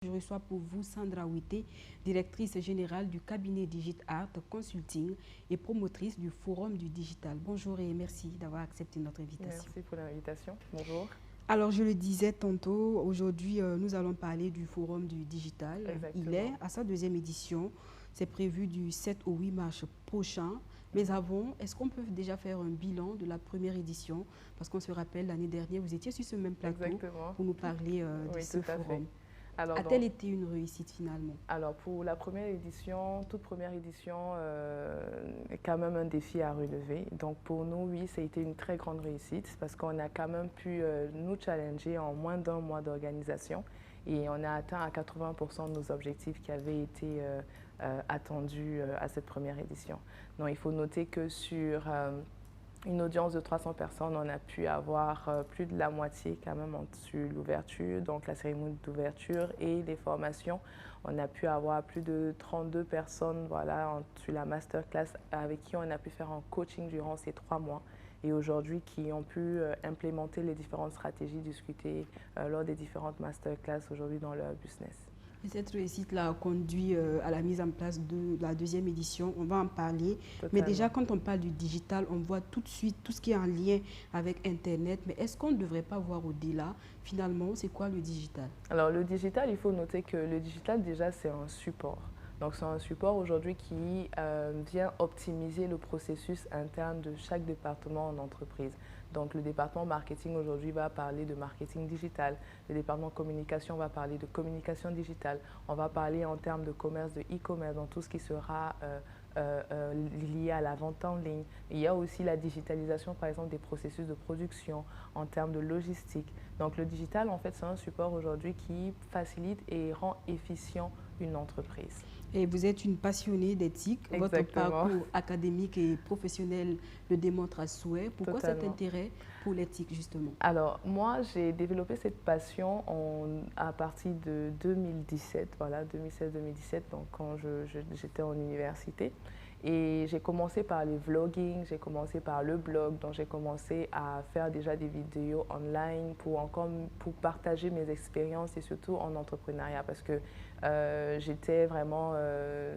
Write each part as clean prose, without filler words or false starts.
Je reçois pour vous Sandra Wité, directrice générale du cabinet DigitArt Consulting et promotrice du Forum du Digital. Bonjour et merci d'avoir accepté notre invitation. Merci pour l'invitation. Bonjour. Alors, je le disais tantôt, aujourd'hui, nous allons parler du Forum du Digital. Exactement. Il est à sa deuxième édition. C'est prévu du 7 au 8 mars prochain. Mais avant, est-ce qu'on peut déjà faire un bilan de la première édition? Parce qu'on se rappelle, l'année dernière, vous étiez sur ce même plateau Exactement. pour nous parler de Oui, ce tout à forum. fait. A-t-elle été une réussite finalement? Alors pour la première édition, toute première édition, est quand même un défi à relever. Donc pour nous, oui, ça a été une très grande réussite parce qu'on a quand même pu nous challenger en moins d'un mois d'organisation et on a atteint à 80% de nos objectifs qui avaient été attendus à cette première édition. Donc il faut noter que sur une audience de 300 personnes, on a pu avoir plus de la moitié quand même sur l'ouverture, donc la cérémonie d'ouverture et les formations. On a pu avoir plus de 32 personnes voilà, sur la masterclass avec qui on a pu faire un coaching durant ces 3 mois et aujourd'hui qui ont pu implémenter les différentes stratégies discutées lors des différentes masterclass aujourd'hui dans leur business. Et cette réussite-là a conduit à la mise en place de la deuxième édition. On va en parler. Totalement. Mais déjà, quand on parle du digital, on voit tout de suite tout ce qui est en lien avec Internet. Mais est-ce qu'on ne devrait pas voir au-delà? Finalement, c'est quoi le digital? Alors, le digital, il faut noter que le digital, déjà, c'est un support. Donc, c'est un support aujourd'hui qui vient optimiser le processus interne de chaque département en entreprise. Donc, le département marketing aujourd'hui va parler de marketing digital. Le département communication va parler de communication digitale. On va parler en termes de commerce, de e-commerce, dans tout ce qui sera lié à la vente en ligne. Il y a aussi la digitalisation, par exemple, des processus de production en termes de logistique. Donc, le digital, en fait, c'est un support aujourd'hui qui facilite et rend efficient une entreprise. Et vous êtes une passionnée d'éthique. Votre parcours académique et professionnel le démontre à souhait. Pourquoi cet intérêt pour l'éthique, justement? Alors, moi, j'ai développé cette passion à partir de 2017, voilà, 2016-2017, donc quand j'étais en université. Et j'ai commencé par les vlogging, j'ai commencé par le blog, donc j'ai commencé à faire déjà des vidéos online pour partager mes expériences et surtout en entrepreneuriat parce que j'étais vraiment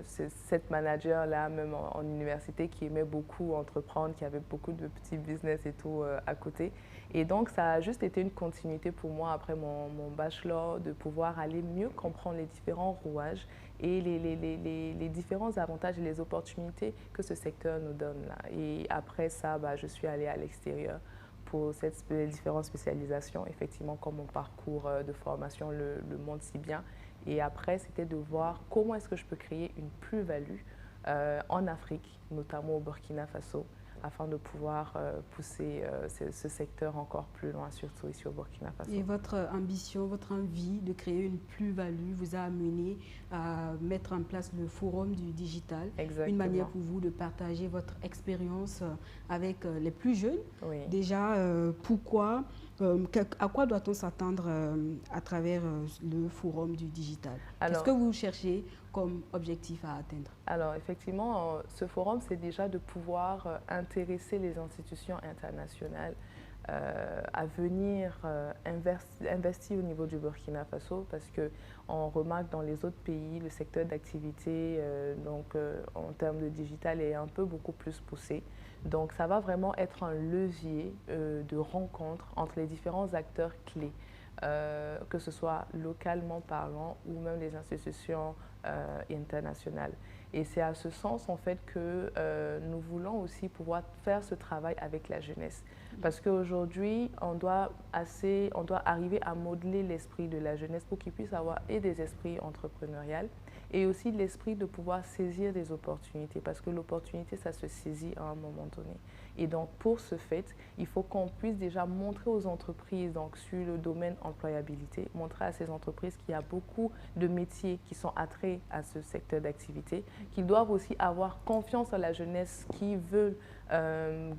cette manager-là, même en université, qui aimait beaucoup entreprendre, qui avait beaucoup de petits business et tout à côté. Et donc, ça a juste été une continuité pour moi après mon bachelor de pouvoir aller mieux comprendre les différents rouages et les différents avantages et les opportunités que ce secteur nous donne là. Et après ça, je suis allée à l'extérieur pour les différentes spécialisations, effectivement, comme mon parcours de formation le montre si bien. Et après, c'était de voir comment est-ce que je peux créer une plus-value en Afrique, notamment au Burkina Faso, afin de pouvoir pousser ce secteur encore plus loin, surtout ici au Burkina Faso. Et votre ambition, votre envie de créer une plus-value vous a amené à mettre en place le Forum du Digital. Exactement. Une manière pour vous de partager votre expérience avec les plus jeunes. Oui. Déjà, pourquoi, à quoi doit-on s'attendre à travers le Forum du Digital? Qu'est-ce que vous cherchez comme objectif à atteindre? Alors, effectivement, ce forum, c'est déjà de pouvoir intéresser les institutions internationales à venir investir au niveau du Burkina Faso parce qu'on remarque dans les autres pays, le secteur d'activité en termes de digital est un peu beaucoup plus poussé. Donc, ça va vraiment être un levier de rencontre entre les différents acteurs clés. Que ce soit localement parlant ou même les institutions internationales. Et c'est à ce sens en fait que nous voulons aussi pouvoir faire ce travail avec la jeunesse. Parce qu'aujourd'hui, on doit arriver à modeler l'esprit de la jeunesse pour qu'ils puissent avoir et des esprits entrepreneuriaux et aussi l'esprit de pouvoir saisir des opportunités. Parce que l'opportunité, ça se saisit à un moment donné. Et donc, pour ce fait, il faut qu'on puisse déjà montrer aux entreprises, donc sur le domaine employabilité, montrer à ces entreprises qu'il y a beaucoup de métiers qui sont attraits à ce secteur d'activité, qu'ils doivent aussi avoir confiance en la jeunesse qui veut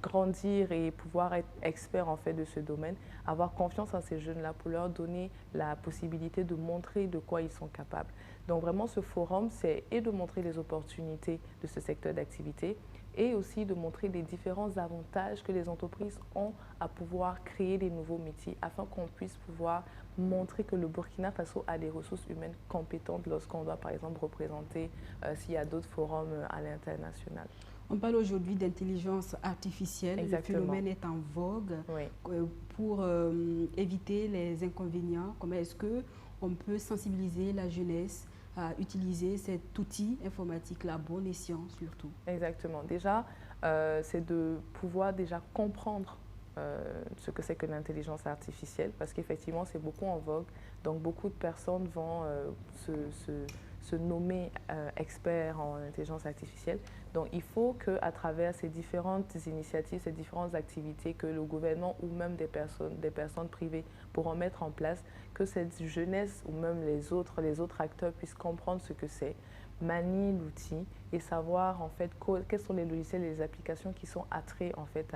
grandir et pouvoir être expert en fait de ce domaine, avoir confiance en ces jeunes-là pour leur donner la possibilité de montrer de quoi ils sont capables. Donc vraiment, ce forum, c'est et de montrer les opportunités de ce secteur d'activité et aussi de montrer les différents avantages que les entreprises ont à pouvoir créer des nouveaux métiers afin qu'on puisse pouvoir montrer que le Burkina Faso a des ressources humaines compétentes lorsqu'on doit, par exemple, représenter s'il y a d'autres forums à l'international. On parle aujourd'hui d'intelligence artificielle. Exactement. Le phénomène est en vogue. Oui. Pour éviter les inconvénients, comment est-ce qu'on peut sensibiliser la jeunesse à utiliser cet outil informatique-là, bon escient surtout? Exactement. Déjà, c'est de pouvoir déjà comprendre ce que c'est que l'intelligence artificielle, parce qu'effectivement, c'est beaucoup en vogue. Donc, beaucoup de personnes vont se nommer experts en intelligence artificielle. Donc, il faut qu'à travers ces différentes initiatives, ces différentes activités que le gouvernement ou même des personnes privées pourront mettre en place, que cette jeunesse ou même les autres acteurs puissent comprendre ce que c'est, manier l'outil et savoir en fait quels sont les logiciels et les applications qui sont attraits en fait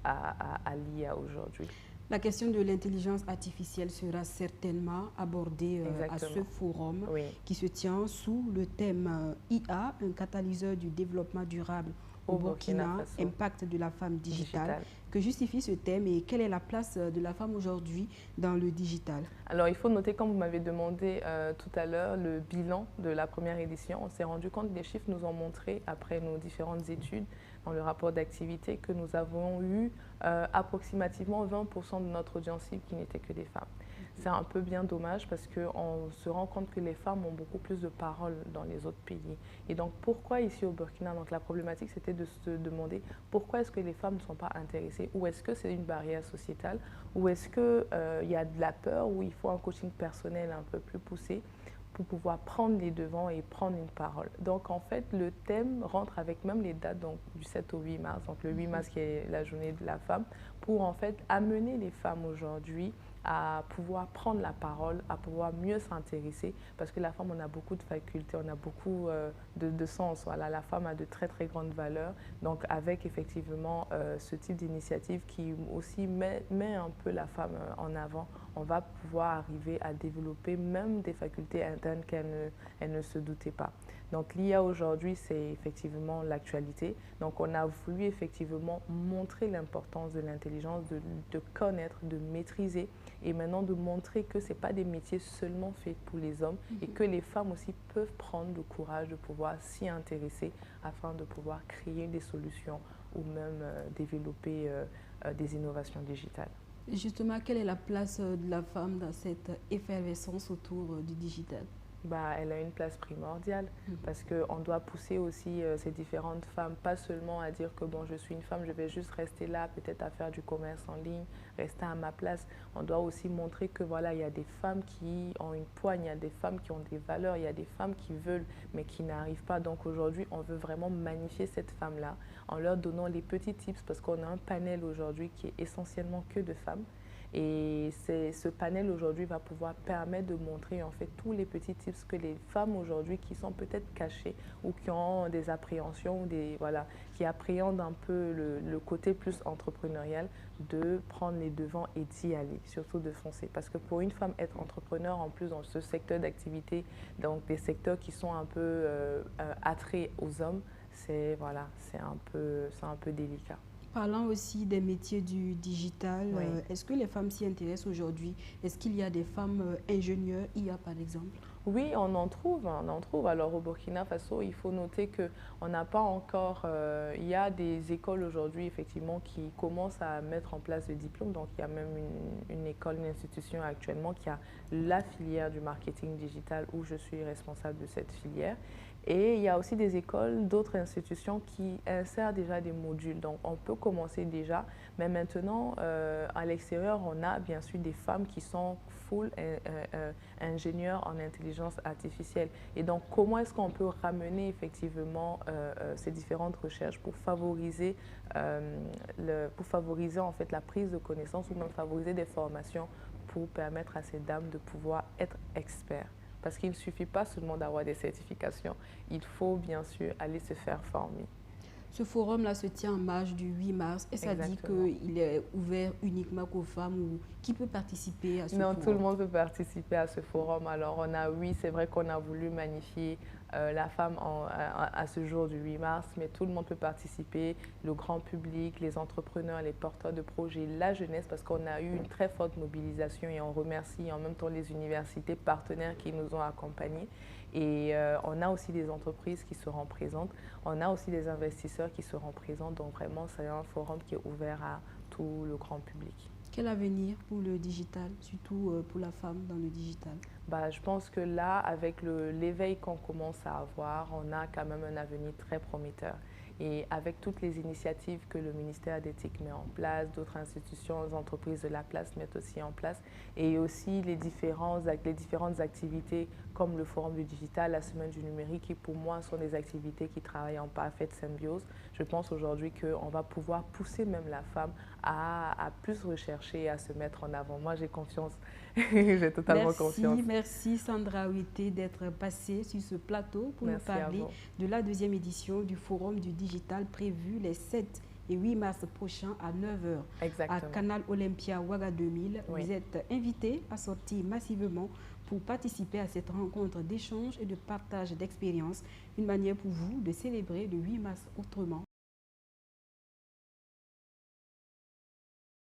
à l'IA aujourd'hui. La question de l'intelligence artificielle sera certainement abordée à ce forum qui se tient sous le thème IA, un catalyseur du développement durable au Burkina, impact de la femme digitale. Que justifie ce thème et quelle est la place de la femme aujourd'hui dans le digital? Alors, il faut noter, comme vous m'avez demandé tout à l'heure, le bilan de la première édition. On s'est rendu compte, les chiffres nous ont montré, après nos différentes études, dans le rapport d'activité, que nous avons eu approximativement 20% de notre audience cible qui n'était que des femmes. C'est un peu bien dommage parce qu'on se rend compte que les femmes ont beaucoup plus de parole dans les autres pays. Et donc, pourquoi ici au Burkina? Donc, la problématique, c'était de se demander pourquoi est-ce que les femmes ne sont pas intéressées? Ou est-ce que c'est une barrière sociétale? Ou est-ce qu'il y a de la peur? Ou il faut un coaching personnel un peu plus poussé pour pouvoir prendre les devants et prendre une parole. Donc, en fait, le thème rentre avec même les dates donc, du 7 au 8 mars, donc le 8 mars qui est la journée de la femme, pour en fait amener les femmes aujourd'hui à pouvoir prendre la parole, à pouvoir mieux s'intéresser, parce que la femme, on a beaucoup de facultés, on a beaucoup de sens. Voilà, la femme a de très très grandes valeurs. Donc avec effectivement ce type d'initiative qui aussi met un peu la femme en avant, on va pouvoir arriver à développer même des facultés internes qu'elle ne se doutait pas. Donc l'IA aujourd'hui, c'est effectivement l'actualité. Donc on a voulu effectivement montrer l'importance de l'intelligence, de connaître, de maîtriser et maintenant de montrer que ce n'est pas des métiers seulement faits pour les hommes et que les femmes aussi peuvent prendre le courage de pouvoir s'y intéresser afin de pouvoir créer des solutions ou même développer des innovations digitales. Justement, quelle est la place de la femme dans cette effervescence autour du digital? Elle a une place primordiale parce qu'on doit pousser aussi ces différentes femmes, pas seulement à dire que bon, je suis une femme, je vais juste rester là, peut-être à faire du commerce en ligne, rester à ma place. On doit aussi montrer que voilà, il y a des femmes qui ont une poigne, il y a des femmes qui ont des valeurs, il y a des femmes qui veulent mais qui n'arrivent pas. Donc aujourd'hui, on veut vraiment magnifier cette femme-là en leur donnant les petits tips parce qu'on a un panel aujourd'hui qui est essentiellement que de femmes. Et ce panel aujourd'hui va pouvoir permettre de montrer en fait tous les petits tips que les femmes aujourd'hui qui sont peut-être cachées ou qui ont des appréhensions, qui appréhendent un peu le côté plus entrepreneurial, de prendre les devants et d'y aller, surtout de foncer. Parce que pour une femme, être entrepreneur en plus dans ce secteur d'activité, donc des secteurs qui sont un peu attraits aux hommes, c'est un peu délicat. Parlant aussi des métiers du digital, est-ce que les femmes s'y intéressent aujourd'hui? Est-ce qu'il y a des femmes ingénieurs IA par exemple? Oui, on en trouve. Alors au Burkina Faso, il faut noter qu'on n'a pas encore... il y a des écoles aujourd'hui effectivement qui commencent à mettre en place des diplômes. Donc il y a même une école, une institution actuellement qui a la filière du marketing digital où je suis responsable de cette filière. Et il y a aussi des écoles, d'autres institutions qui insèrent déjà des modules. Donc, on peut commencer déjà. Mais maintenant, à l'extérieur, on a bien sûr des femmes qui sont full ingénieurs en intelligence artificielle. Et donc, comment est-ce qu'on peut ramener effectivement ces différentes recherches pour favoriser, en fait la prise de connaissances ou même favoriser des formations pour permettre à ces dames de pouvoir être experts? Parce qu'il ne suffit pas seulement d'avoir des certifications, il faut bien sûr aller se faire former. Ce forum-là se tient en marge du 8 mars. Et ça dit qu'il est ouvert uniquement qu'aux femmes ou qui peut participer à ce forum? Non, tout le monde peut participer à ce forum. Alors, oui, c'est vrai qu'on a voulu magnifier la femme à ce jour du 8 mars, mais tout le monde peut participer, le grand public, les entrepreneurs, les porteurs de projets, la jeunesse, parce qu'on a eu une très forte mobilisation et on remercie en même temps les universités partenaires qui nous ont accompagnés. Et on a aussi des entreprises qui seront présentes, on a aussi des investisseurs qui seront présents, donc vraiment c'est un forum qui est ouvert à tout le grand public. Quel avenir pour le digital, surtout pour la femme dans le digital? Je pense que là, avec l'éveil qu'on commence à avoir, on a quand même un avenir très prometteur. Et avec toutes les initiatives que le ministère d'éthique met en place, d'autres institutions, entreprises de la place mettent aussi en place, et aussi les différentes activités comme le Forum du digital, la Semaine du numérique, qui pour moi sont des activités qui travaillent en parfaite symbiose. Je pense aujourd'hui qu'on va pouvoir pousser même la femme à plus rechercher et à se mettre en avant. Moi, j'ai confiance, j'ai totalement confiance. Merci Sandra Ouité d'être passée sur ce plateau pour nous parler de la deuxième édition du Forum du digital prévu les 7 et 8 mars prochains à 9h à Canal Olympia Ouaga 2000. Oui. Vous êtes invité à sortir massivement pour participer à cette rencontre d'échange et de partage d'expériences, une manière pour vous de célébrer le 8 mars autrement.